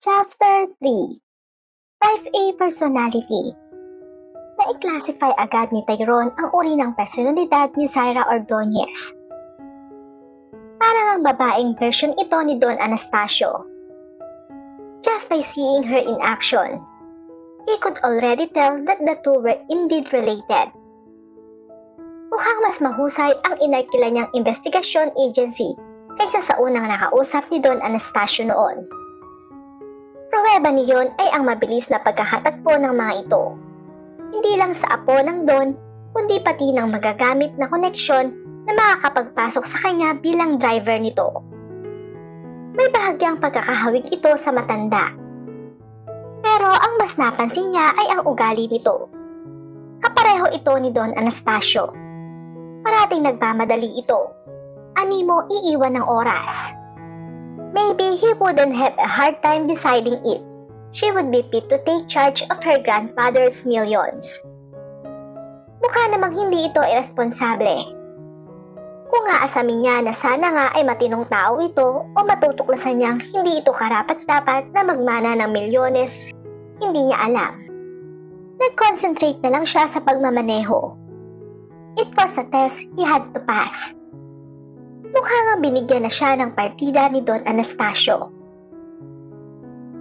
Chapter 3 Type A Personality. Na-i-classify agad ni Tyrone ang uri ng personalidad ni Zaira Ordonez. Parang ang babaeng version ito ni Don Anastasio. Just by seeing her in action, he could already tell that the two were indeed related. Mukhang mas mahusay ang inarkila niyang investigasyon agency kaysa sa unang nakausap ni Don Anastasio noon. Pruweba niyon ay ang mabilis na pagkakatagpo ng mga ito. Hindi lang sa apo ng Don, kundi pati ng magagamit na koneksyon na makakapagpasok sa kanya bilang driver nito. May bahagyang pagkakahawig ito sa matanda. Pero ang mas napansin niya ay ang ugali nito. Kapareho ito ni Don Anastasio. Parating nagmamadali ito. Animo iiwan ng oras. Maybe he wouldn't have a hard time deciding it. She would be fit to take charge of her grandfather's millions. Mukha namang hindi ito irresponsable. Kung aasamin niya na sana nga ay matinong tao ito o matutuklasan niyang hindi ito karapat-dapat na magmana ng milyones, hindi niya alam. Nag-concentrate na lang siya sa pagmamaneho. It was a test he had to pass. Mukha nga binigyan na siya ng partida ni Don Anastasio.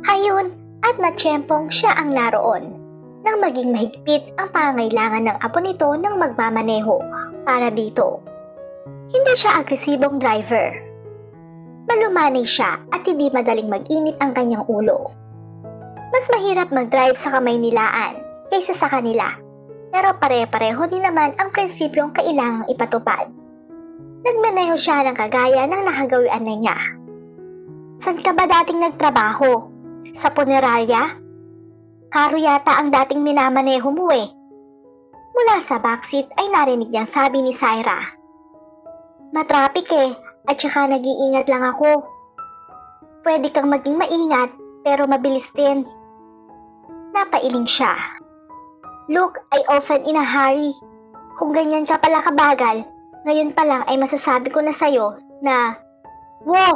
Hayun at natsyempong siya ang naroon nang maging mahigpit ang pangailangan ng apo nito ng magmamaneho para dito. Hindi siya agresibong driver. Malumanay siya at hindi madaling mag-init ang kanyang ulo. Mas mahirap mag-drive sa kamay nilaan kaysa sa kanila, pero pare-pareho din naman ang prinsipyong kailangang ipatupad. Nagmaneho siya ng kagaya ng nakagawian na niya. San ka ba dating nagtrabaho? Sa punerarya? Karo yata ang dating minamaneho mo eh. Mula sa backseat ay narinig niyang sabi ni Zaira. Matrapik eh, at saka nag-iingat lang ako. Pwede kang maging maingat, pero mabilis din. Napailing siya. Look, I often in a hurry. Kung ganyan ka pala kabagal, ngayon pa lang ay masasabi ko na sa'yo na, wow!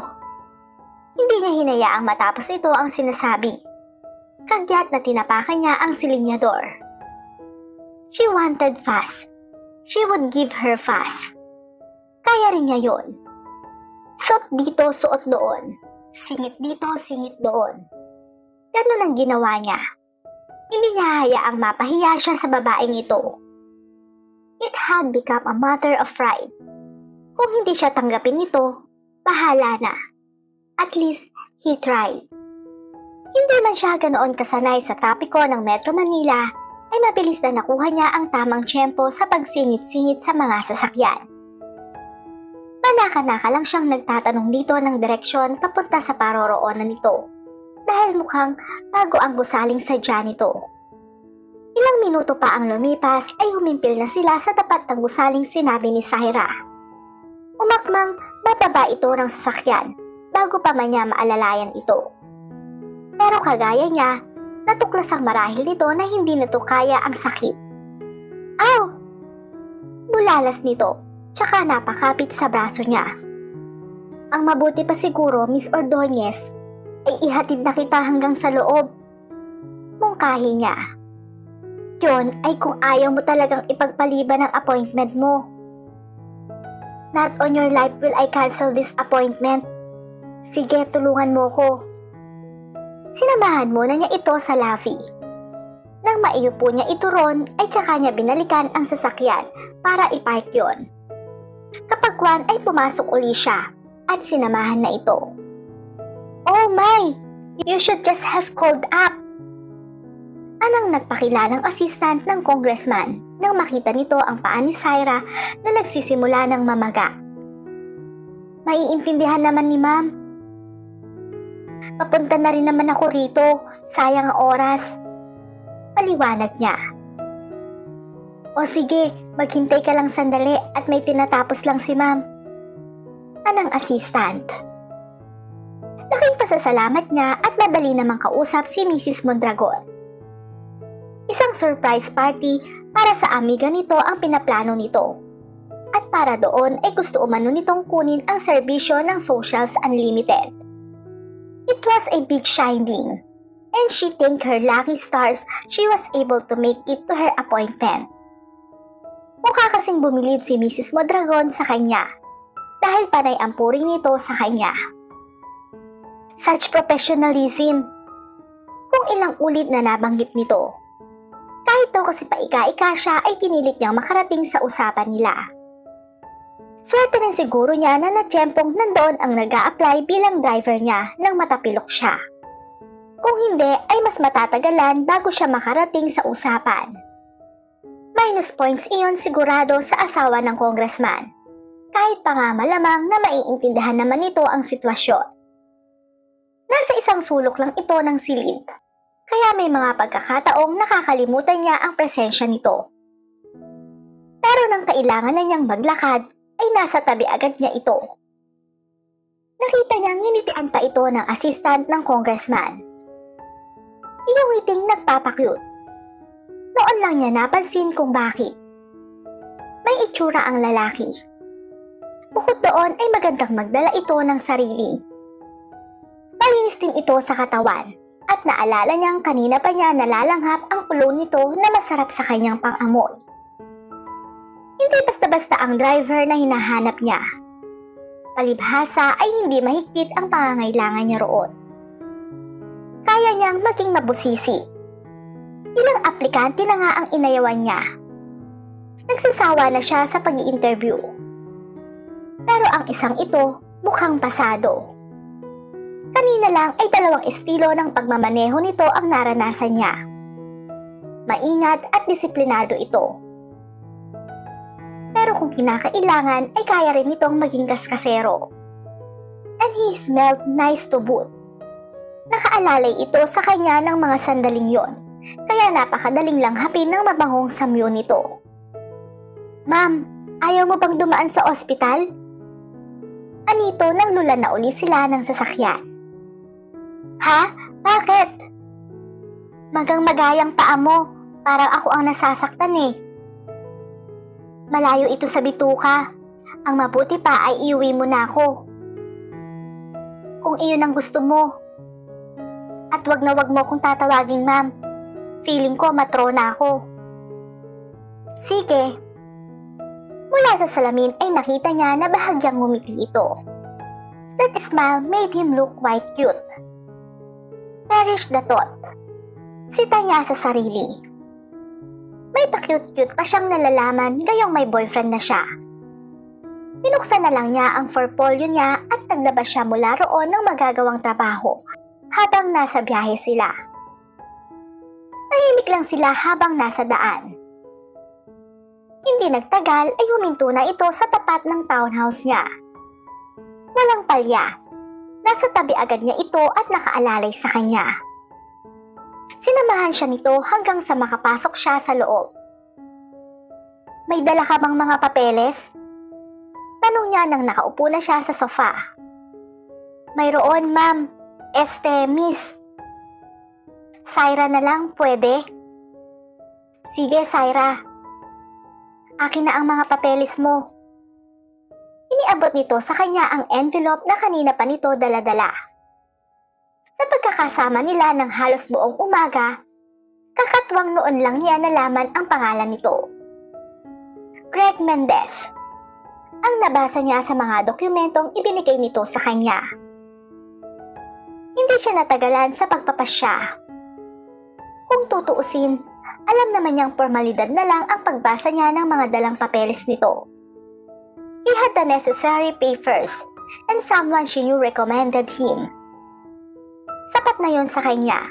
Hindi niya hinayaang matapos ito ang sinasabi. Kagyat na tinapakan niya ang silinyador. She wanted fast. She would give her fast. Kaya rin niya yun. Suot dito, suot doon. Singit dito, singit doon. Ganun ang ginawa niya. Hindi niya hayaang mapahiya siya sa babaeng ito. It had become a matter of pride. Kung hindi siya tanggapin ito, bahala na. At least, he tried. Hindi man siya ganoon kasanay sa trapiko ng Metro Manila, ay mabilis na nakuha niya ang tamang tiyempo sa pagsingit-singit sa mga sasakyan. Panaka-naka lang siyang nagtatanong dito ng direksyon papunta sa paroroonan nito, dahil mukhang bago ang gusaling sadya nito. Ilang minuto pa ang lumipas ay humimpil na sila sa tapat ng gusaling sinabi ni Zaira. Umakmang bababa ito ng sasakyan bago pa man niya maalalayan ito. Pero kagaya niya, natuklasang marahil nito na hindi nito kaya ang sakit. Aw! Bulalas nito, tsaka napakapit sa braso niya. Ang mabuti pa siguro, Miss Ordonez, ay ihatid na kita hanggang sa loob. Mungkahi niya. Yun ay kung ayaw mo talagang ipagpaliban ang appointment mo. Not on your life will I cancel this appointment. Sige, tulungan mo ko. Sinamahan muna niya ito sa lavi. Nang maiupo niya ito ron, ay tsaka niya binalikan ang sasakyan para ipark yun. Kapagwan ay pumasok uli siya at sinamahan na ito. Oh my! You should just have called up. Anang nagpakilalang assistant ng congressman nang makita nito ang paa ni Zaira na nagsisimula ng mamaga. Maiintindihan naman ni ma'am. Papunta na rin naman ako rito, sayang ang oras. Paliwanag niya. O sige, maghintay ka lang sandali at may tinatapos lang si ma'am. Anang assistant. Laking pasasalamat niya at madali namang kausap si Mrs. Mondragon. Isang surprise party para sa amiga nito ang pinaplano nito. At para doon ay gusto umano nitong kunin ang serbisyo ng Socials Unlimited. It was a big shining, and she thanked her lucky stars she was able to make it to her appointment. Mukha kasing bumilib si Mrs. Mondragon sa kanya dahil panay ang puri nito sa kanya. Such professionalism. Kung ilang ulit na nabanggit nito. Kahit daw kasi paika-ika siya ay pinilit niyang makarating sa usapan nila. Swerte rin siguro niya na natsyempong nandoon ang nag-a-apply bilang driver niya nang matapilok siya. Kung hindi ay mas matatagalan bago siya makarating sa usapan. Minus points iyon sigurado sa asawa ng congressman. Kahit pa nga malamang na maiintindihan naman nito ang sitwasyon. Nasa isang sulok lang ito ng silid. Kaya may mga pagkakataong nakakalimutan niya ang presensya nito. Pero nang kailangan na niyang maglakad, ay nasa tabi agad niya ito. Nakita niyang nginitian pa ito ng assistant ng congressman. Iyong ngiting nagpapakyut. Noon lang niya napansin kung bakit. May itsura ang lalaki. Bukod doon ay magandang magdala ito ng sarili. Malinis din ito sa katawan. At naalala niyang kanina pa niya nalalanghap ang ulo nito na masarap sa kanyang pang-amoy. Hindi basta-basta ang driver na hinahanap niya. Palibhasa ay hindi mahigpit ang pangangailangan niya roon. Kaya niyang maging mabusisi. Ilang aplikante na nga ang inayawan niya. Nagsasawa na siya sa pag-i-interview. Pero ang isang ito mukhang pasado. Kanina lang ay dalawang estilo ng pagmamaneho nito ang naranasan niya. Maingat at disiplinado ito. Pero kung kinakailangan ay kaya rin itong maging kaskasero. And he smelled nice to boot. Nakaalalay ito sa kanya ng mga sandaling yon, kaya napakadaling lang hapin ng mabangong samyo nito. Ma'am, ayaw mo bang dumaan sa ospital? Anito nang lula na uli sila ng sasakyan. Ha? Bakit? Magang-magayang paa mo. Parang ako ang nasasaktan eh. Malayo ito sa bituka. Ang mabuti pa ay iuwi mo na ako. Kung iyon ang gusto mo. At wag na wag mo kung tatawagin, ma'am. Feeling ko matrona ako. Sige. Mula sa salamin ay nakita niya na bahagyang ngumiti ito. That smile made him look quite cute. Perish the thought. Sita niya sa sarili. May pa-cute-cute pa siyang nalalaman gayong may boyfriend na siya. Pinuksan na lang niya ang portfolio niya at naglabas siya mula roon ng magagawang trabaho habang nasa biyahe sila. Tahimik lang sila habang nasa daan. Hindi nagtagal ay huminto na ito sa tapat ng townhouse niya. Walang palya. Nasa tabi agad niya ito at nakaalalay sa kanya. Sinamahan siya nito hanggang sa makapasok siya sa loob. May dala ka bang mga papeles? Tanong niya nang nakaupo na siya sa sofa. Mayroon, ma'am. Miss. Syra na lang, pwede? Sige, Syra. Akin na ang mga papeles mo. Iniabot nito sa kanya ang envelope na kanina pa nito dala-dala. Sa pagkakasama nila ng halos buong umaga, kakatwang noon lang niya nalaman ang pangalan nito. Greg Mendez. Ang nabasa niya sa mga dokumentong ibinigay nito sa kanya. Hindi siya natagalan sa pagpapasya. Kung tutuusin, alam naman niyang formalidad na lang ang pagbasa niya ng mga dalang papeles nito. He had the necessary papers and someone she knew recommended him. Sapat na yon sa kanya.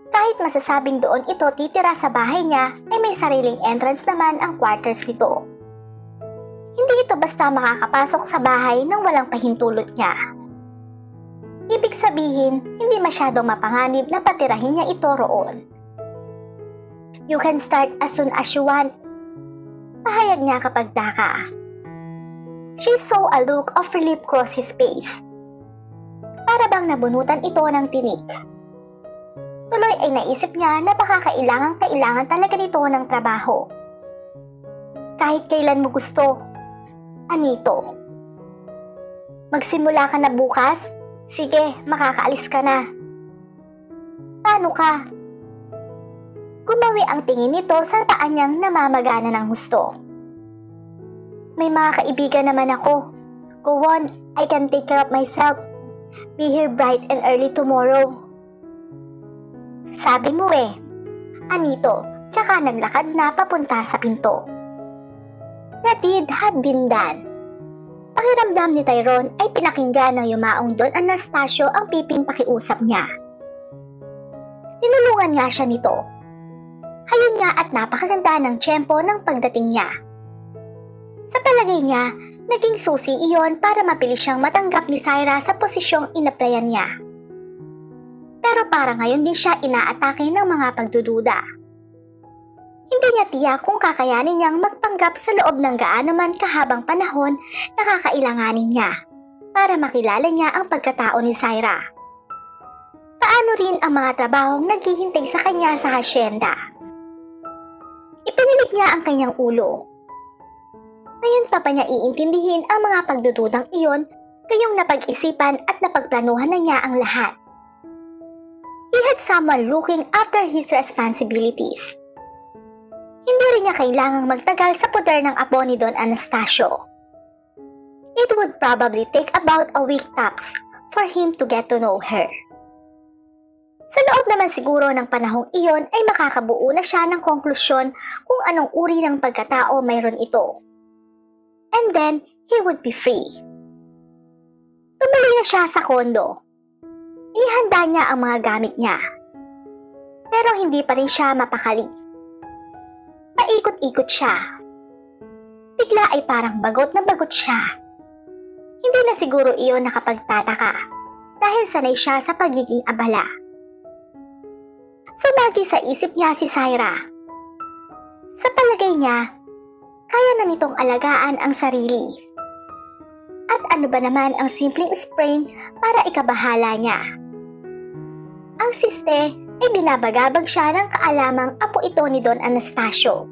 Kahit masasabing doon ito titira sa bahay niya, ay may sariling entrance naman ang quarters nito. Hindi ito basta makakapasok sa bahay nang walang pahintulot niya. Ibig sabihin, hindi masyadong mapanganib na patirahin niya ito roon. You can start as soon as you want. Pahayag niya kapag daka. She saw a look of relief cross his face. Para bang nabunutan ito ng tinik. Tuloy ay naisip niya na baka kailangan talaga nito ng trabaho. Kahit kailan mo gusto. Anito. Magsimula ka na bukas? Sige, makakaalis ka na. Paano ka? Gumawi ang tingin nito sa taan niyang namamagana ng husto. May mga kaibigan naman ako. Go on, I can take care of myself. Be here bright and early tomorrow. Sabi mo eh. Anito, tsaka naglakad na papunta sa pinto. That deed had been done. Pakiramdam ni Tyrone ay pinakinggan ng yumaong Don Anastasio ang piping pakiusap niya. Tinulungan nga siya nito. Hayon niya at napakaganda ng tiyempo ng pagdating niya. Sa palagay niya, naging susi iyon para mapili siyang matanggap ni Syra sa posisyong inaplayan niya. Pero para ngayon din siya inaatake ng mga pagdududa. Hindi niya tiyak kung kakayanin niyang magpanggap sa loob ng gaano man kahabang panahon na kakailanganin niya para makilala niya ang pagkatao ni Syra. Paano rin ang mga trabahong naghihintay sa kanya sa hasyenda? Ipinilit niya ang kanyang ulo. Ngayon pa niya iintindihin ang mga pagdududang iyon, gayong napag-isipan at napagplanuhan na niya ang lahat. He had someone looking after his responsibilities. Hindi rin niya kailangang magtagal sa poder ng apo ni Don Anastasio. It would probably take about a week tops for him to get to know her. Sa loob naman siguro ng panahong iyon ay makakabuo na siya ng konklusyon kung anong uri ng pagkatao mayroon ito. And then, he would be free. Tumuli na siya sa kondo. Inihanda niya ang mga gamit niya. Pero hindi pa rin siya mapakali. Paikot-ikot siya. Bigla ay parang bagot na bagot siya. Hindi na siguro iyon nakapagtataka dahil sanay siya sa pagiging abala. Sumagi sa isip niya si Syra. Sa palagay niya, kaya na nitong alagaan ang sarili. At ano ba naman ang simpleng sprain para ikabahala niya? Ang siste ay binabagabag siya ng kaalamang apo ito ni Don Anastasio.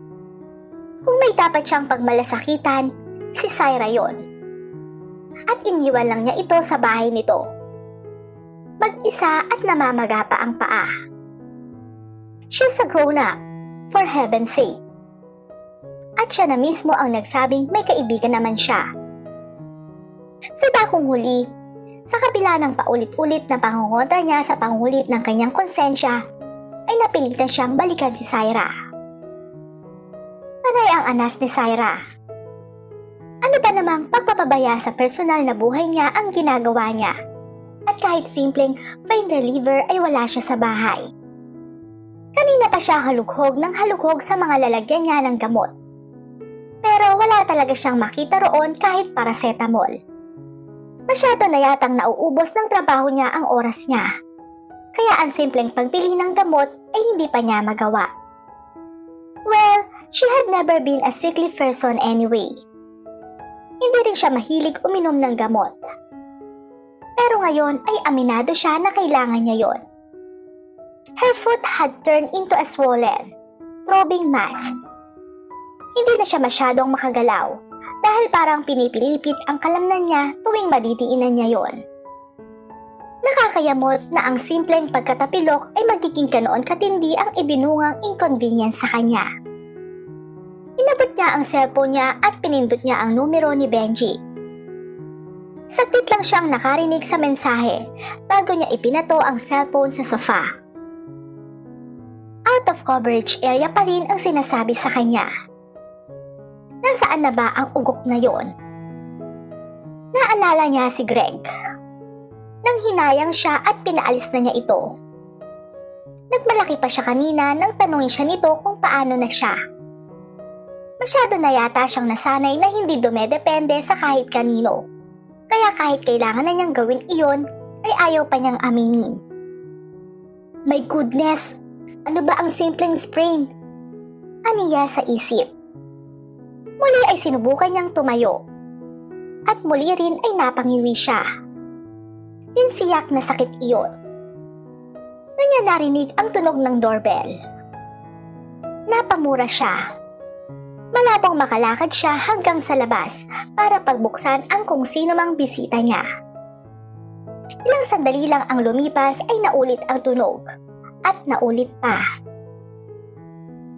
Kung may dapat siyang pagmalasakitan, si Syra yon. At iniwan lang niya ito sa bahay nito. Mag-isa at namamaga pa ang paa. She's a grown-up, for heaven's sake. At siya na mismo ang nagsabing may kaibigan naman siya. Sa dakong huli, sa kabila ng paulit-ulit na pangungontra niya sa pangulit ng kanyang konsensya, ay napilitan siyang balikan si Syra. Panay ang anas ni Syra. Ano ba namang pagpapabaya sa personal na buhay niya ang ginagawa niya? At kahit simpleng pain reliever ay wala siya sa bahay. Kanina pa siya halughog ng halughog sa mga lalagyan niya ng gamot. Pero wala talaga siyang makita roon kahit paracetamol. Masyado na yatang nauubos ng trabaho niya ang oras niya. Kaya ang simpleng pagbili ng gamot ay hindi pa niya magawa. Well, she had never been a sickly person anyway. Hindi rin siya mahilig uminom ng gamot. Pero ngayon ay aminado siya na kailangan niya yon. Her foot had turned into a swollen, throbbing mass. Hindi na siya masyadong makagalaw dahil parang pinipilipit ang kalamnan niya tuwing madidiinan niya yon. Nakakayamot na ang simpleng pagkatapilok ay magiging ganoon katindi ang ibinungang inconvenience sa kanya. Inabot niya ang cellphone niya at pinindot niya ang numero ni Benji. Saglit lang siyang nakarinig sa mensahe bago niya ipinato ang cellphone sa sofa. Out of coverage area pa rin ang sinasabi sa kanya. Nasaan na ba ang ugok na yon? Naalala niya si Greg. Nang hinayang siya at pinaalis na niya ito. Nagmalaki pa siya kanina nang tanungin siya nito kung paano na siya. Masyado na yata siyang nasanay na hindi dumedepende sa kahit kanino. Kaya kahit kailangan na niyang gawin iyon, ay ayaw pa niyang aminin. My goodness! Ano ba ang simpleng sprain? Aniya sa isip. Muli ay sinubukan niyang tumayo. At muli rin ay napangiwi siya. Tinsiyak na sakit iyon. Nang niya narinig ang tunog ng doorbell. Napamura siya. Malabong makalakad siya hanggang sa labas para pagbuksan ang kung sino mang bisita niya. Ilang sandali lang ang lumipas ay naulit ang tunog. At naulit pa.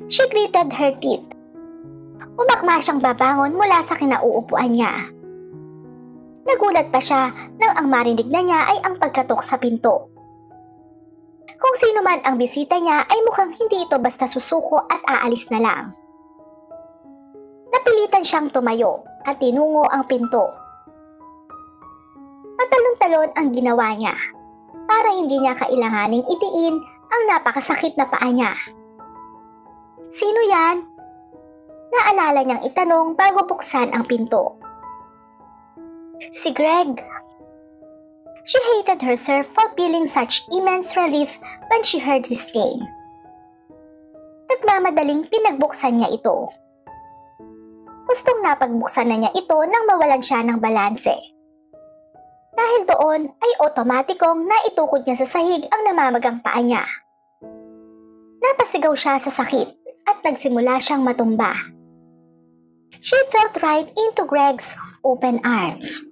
She gritted her teeth. Umakma siyang babangon mula sa kinauupuan niya. Nagulat pa siya nang ang marinig na niya ay ang pagkatok sa pinto. Kung sino man ang bisita niya ay mukhang hindi ito basta susuko at aalis na lang. Napilitan siyang tumayo at tinungo ang pinto. Patalon-talon ang ginawa niya para hindi niya kailanganing idiin ang napakasakit na paa niya. Sino yan? Naalala niyang itanong bago buksan ang pinto. Si Greg. She hated herself for feeling such immense relief when she heard his name. Nagmamadaling pinagbuksan niya ito. Gustong napagbuksan na niya ito nang mawalan siya ng balanse. Dahil doon ay otomatikong naitukod niya sa sahig ang namamagang paa niya. Napasigaw siya sa sakit at nagsimula siyang matumba. She fell right into Greg's open arms.